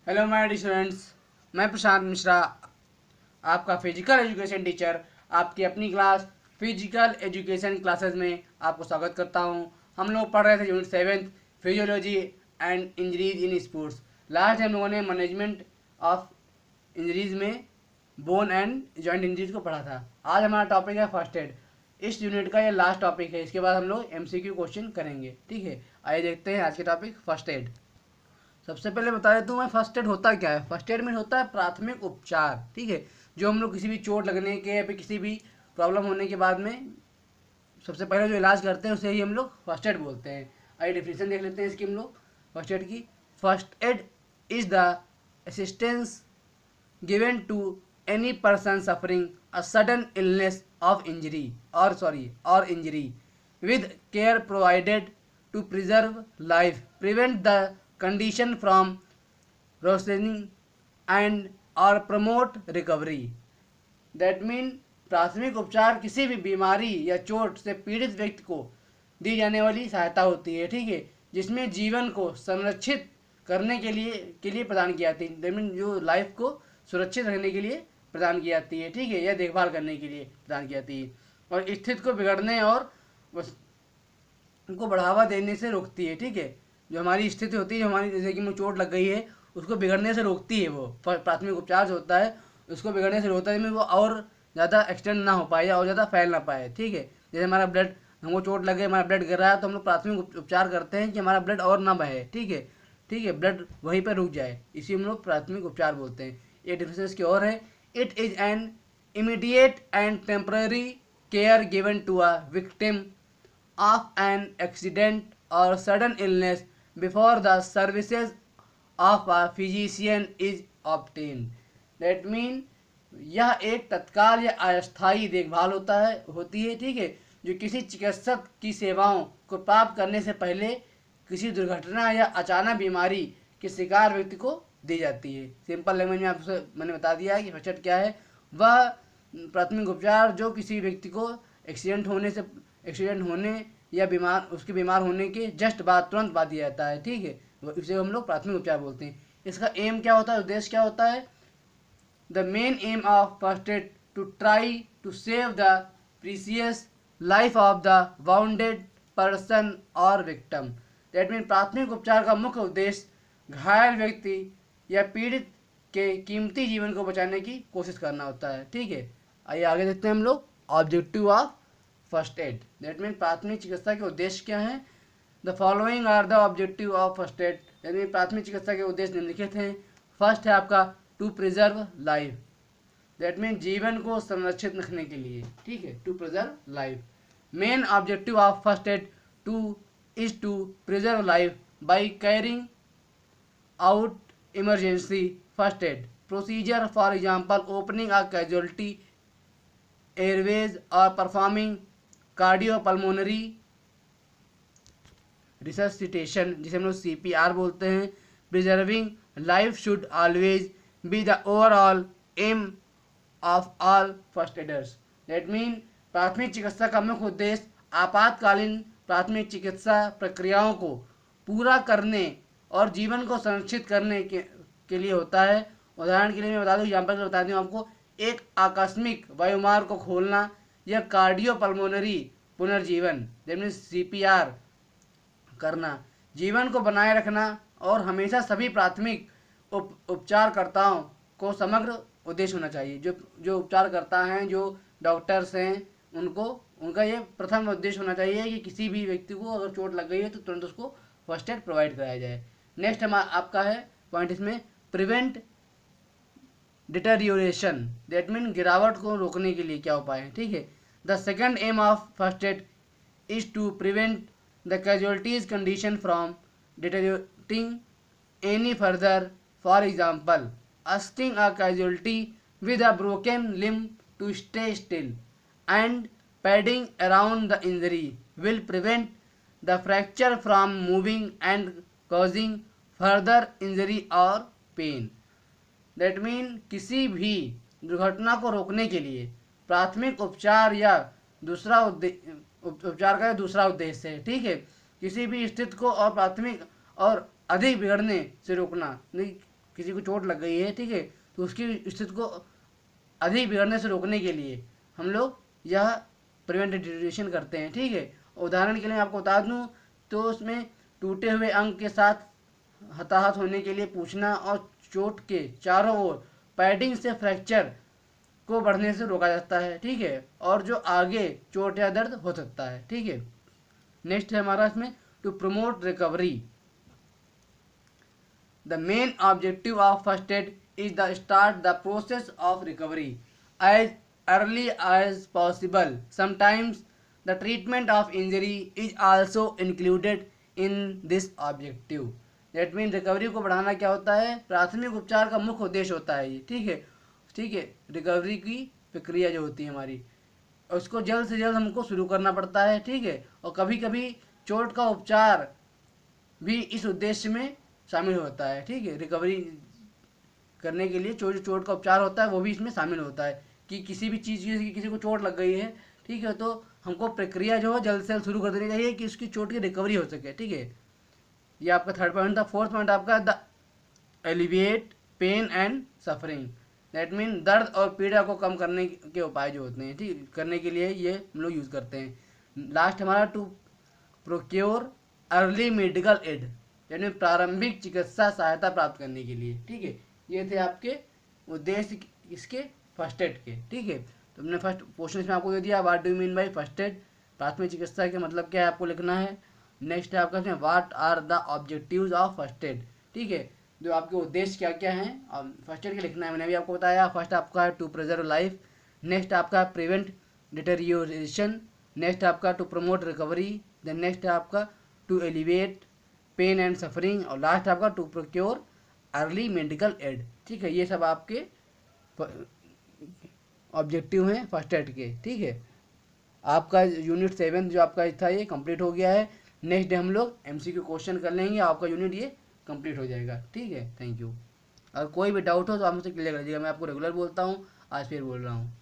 Hello my dear students, मैं प्रशांत मिश्रा, आपका physical education teacher, आपकी अपनी क्लास फिजिकल एजुकेशन क्लासेस में आपको स्वागत करता हूं। हम लोग पढ़ रहे थे unit 7 physiology and injuries in sports. Last हम लोगों ने मैनेजमेंट ऑफ इंजरीज में बोन एंड जॉइंट इंजरीज को पढ़ा था। आज हमारा टॉपिक है फर्स्ट एड। इस यूनिट का ये लास्ट टॉपिक है, इसके बाद हम लोग MCQ क्वेश्चन करेंगे। ठीक है, आइए देखते हैं आज के टॉपिक फर्स्ट एड। सबसे पहले बता देता हूँ मैं फर्स्ट एड होता क्या है। फर्स्ट एड में होता है प्राथमिक उपचार। ठीक है, जो हम लोग किसी भी चोट लगने के या फिर किसी भी प्रॉब्लम होने के बाद में सबसे पहले जो इलाज करते हैं उसे ही हम लोग फर्स्ट एड बोलते हैं। आइए डिफिनेशन देख लेते हैं इसकी हम लोग फर्स्ट एड की। First aid is the assistance given to any person suffering a sudden illness of injury और injury with care provided to preserve life, prevent the condition from worsening and or promote recovery. That mean प्राथमिक उपचार किसी भी बीमारी या चोट से पीड़ित व्यक्ति को दी जाने वाली सहायता होती है। ठीक है, जिसमें जीवन को संरक्षित करने के लिए प्रदान की जाती है। दैट मीन जो लाइफ को सुरक्षित रखने के लिए प्रदान की जाती है। ठीक है, या देखभाल करने के लिए प्रदान की जाती है और स्थिति को बिगड़ने और उनको बढ़ावा देने से रोकती है। ठीक है, जो हमारी स्थिति होती है, जो हमारी जैसे कि मुझे चोट लग गई है, उसको बिगड़ने से रोकती है। वो प्राथमिक उपचार जो होता है उसको बिगड़ने से रोकता है, जिसमें वो और ज़्यादा एक्सटेंड ना हो पाए या और ज़्यादा फैल ना पाए। ठीक है, जैसे हमारा ब्लड, हमको चोट लग गई, हमारा ब्लड गिर रहा है, तो हम लोग प्राथमिक उपचार करते हैं कि हमारा ब्लड और ना बहे। ठीक है, ब्लड वहीं पर रुक जाए, इसी हम लोग प्राथमिक उपचार बोलते हैं। ये डिफरेंस की और है, it is an immediate and temporary care given to a victim of an accident or sudden illness before the services of a physician is obtained. That mean यह एक तत्काल या अस्थायी देखभाल होती है। ठीक है, जो किसी चिकित्सक की सेवाओं को प्राप्त करने से पहले किसी दुर्घटना या अचानक बीमारी के शिकार व्यक्ति को दी जाती है। सिंपल लैंग्वेज में आपसे मैंने बता दिया है कि फर्स्ट एड क्या है। वह प्राथमिक उपचार जो किसी व्यक्ति को एक्सीडेंट होने या उसके बीमार होने के जस्ट बाद, तुरंत बाद दिया जाता है। ठीक है, इसे हम लोग प्राथमिक उपचार बोलते हैं। इसका एम क्या होता है, उद्देश्य क्या होता है? The main aim of first aid to try to save the precious life of the wounded person और विक्टिम। दैट मीन प्राथमिक उपचार का मुख्य उद्देश्य घायल व्यक्ति या पीड़ित के कीमती जीवन को बचाने की कोशिश करना होता है। ठीक है, आइए आगे देखते हैं हम लोग objective of first aid. That mean प्राथमिक चिकित्सा के उद्देश्य क्या हैं? The following are the objective of first aid. That mean प्राथमिक चिकित्सा के उद्देश्य निम्नलिखित हैं। फर्स्ट है आपका to preserve life. That mean जीवन को संरक्षित रखने के लिए। ठीक है, to preserve life. Main objective of first aid to preserve life by carrying out emergency first aid procedure, for example opening a casualty airways और परफॉर्मिंग कार्डियोपल्मोनरी रिससिटेशन, जिसे हम लोग CPR बोलते हैं। Preserving life should always be the overall aim of all first aiders. That mean प्राथमिक चिकित्सा का मुख्य उद्देश्य आपातकालीन प्राथमिक चिकित्सा प्रक्रियाओं को पूरा करने और जीवन को संरक्षित करने के लिए होता है। उदाहरण के लिए मैं बता दूं, एग्जाम्पल से बता दूं आपको, एक आकस्मिक वायुमार्ग को खोलना या कार्डियोपल्मोनरी पुनर्जीवन, दैट मीन्स CPR करना, जीवन को बनाए रखना और हमेशा सभी प्राथमिक उपचारकर्ताओं को समग्र उद्देश्य होना चाहिए। जो उपचारकर्ता हैं, जो डॉक्टर्स हैं, उनका ये प्रथम उद्देश्य होना चाहिए कि किसी भी व्यक्ति को अगर चोट लग गई है तो तुरंत उसको फर्स्ट एड प्रोवाइड कराया जाए। नेक्स्ट आपका है पॉइंट इसमें, प्रिवेंट डिटेरियोरेशन। दैट मीन गिरावट को रोकने के लिए क्या उपाय है। ठीक है, the second aim of first aid is to prevent the casualty's condition from deteriorating any further. For example asking a casualty with a broken limb to stay still and padding around the injury will prevent the fracture from moving and causing further injury और pain. That mean किसी भी दुर्घटना को रोकने के लिए प्राथमिक उपचार या उपचार का दूसरा उद्देश्य है। ठीक है, किसी भी स्थिति को और प्राथमिक और अधिक बिगड़ने से रोकना। किसी को चोट लग गई है, ठीक है, तो उसकी स्थिति को अधिक बिगड़ने से रोकने के लिए हम लोग यह प्रिवेंटिव डिटोरिएशन करते हैं, ठीक है। उदाहरण के लिए मैं आपको बता दूं तो उसमें टूटे हुए अंग के साथ हताहत होने के लिए पूछना और चोट के चारों ओर पैडिंग से फ्रैक्चर को बढ़ने से रोका जाता है, ठीक है, और जो आगे चोट या दर्द हो सकता है, ठीक है। नेक्स्ट है हमारा इसमें to promote recovery. The main objective of first aid is the start the process of recovery as early as possible. Sometimes the treatment of injury is also included in this objective. That mean recovery को बढ़ाना क्या होता है, प्राथमिक उपचार का मुख्य उद्देश्य होता है ये, ठीक है, ठीक है। रिकवरी की प्रक्रिया जो होती है हमारी, उसको जल्द से जल्द हमको शुरू करना पड़ता है, ठीक है। और कभी कभी चोट का उपचार भी इस उद्देश्य में शामिल होता है, ठीक है। रिकवरी करने के लिए चोट का उपचार होता है वो भी इसमें शामिल होता है कि किसी भी चीज़ की किसी को चोट लग गई है, ठीक है, तो हमको प्रक्रिया जो है जल्द से जल्द शुरू कर देनी चाहिए कि उसकी चोट की रिकवरी हो सके, ठीक है। ये आपका थर्ड पॉइंट था। फोर्थ पॉइंट आपका the alleviate pain and suffering. That mean दर्द और पीड़ा को कम करने के उपाय जो होते हैं, ठीक, करने के लिए ये हम लोग यूज़ करते हैं। लास्ट हमारा to procure early medical aid, यानी प्रारंभिक चिकित्सा सहायता प्राप्त करने के लिए, ठीक है। ये थे आपके उद्देश्य इसके फर्स्ट एड के, ठीक है। तो हमने फर्स्ट क्वेश्चन इसमें आपको दे दिया, what do you mean by first aid, प्राथमिक चिकित्सा के मतलब क्या है आपको लिखना है। नेक्स्ट है आपका इसमें what are the objectives of first aid, ठीक है, जो आपके उद्देश्य क्या क्या हैं और फर्स्ट एड के लिखना है, मैंने अभी आपको बताया। फर्स्ट आपका है टू प्रिजर्व लाइफ, नेक्स्ट आपका प्रिवेंट डिटेरियोरेशन, नेक्स्ट आपका to promote recovery, then next है आपका to elevate pain and suffering, और लास्ट आपका to procure early medical aid, ठीक है। ये सब आपके ऑब्जेक्टिव हैं फर्स्ट एड के, ठीक है। आपका यूनिट 7 जो आपका था ये कंप्लीट हो गया है। नेक्स्ट डे हम लोग MCQ क्वेश्चन कर लेंगे, आपका यूनिट ये कंप्लीट हो जाएगा, ठीक है। Thank you. और कोई भी डाउट हो तो आप मुझसे क्लियर कर दीजिएगा, मैं आपको रेगुलर बोलता हूँ, आज फिर बोल रहा हूँ।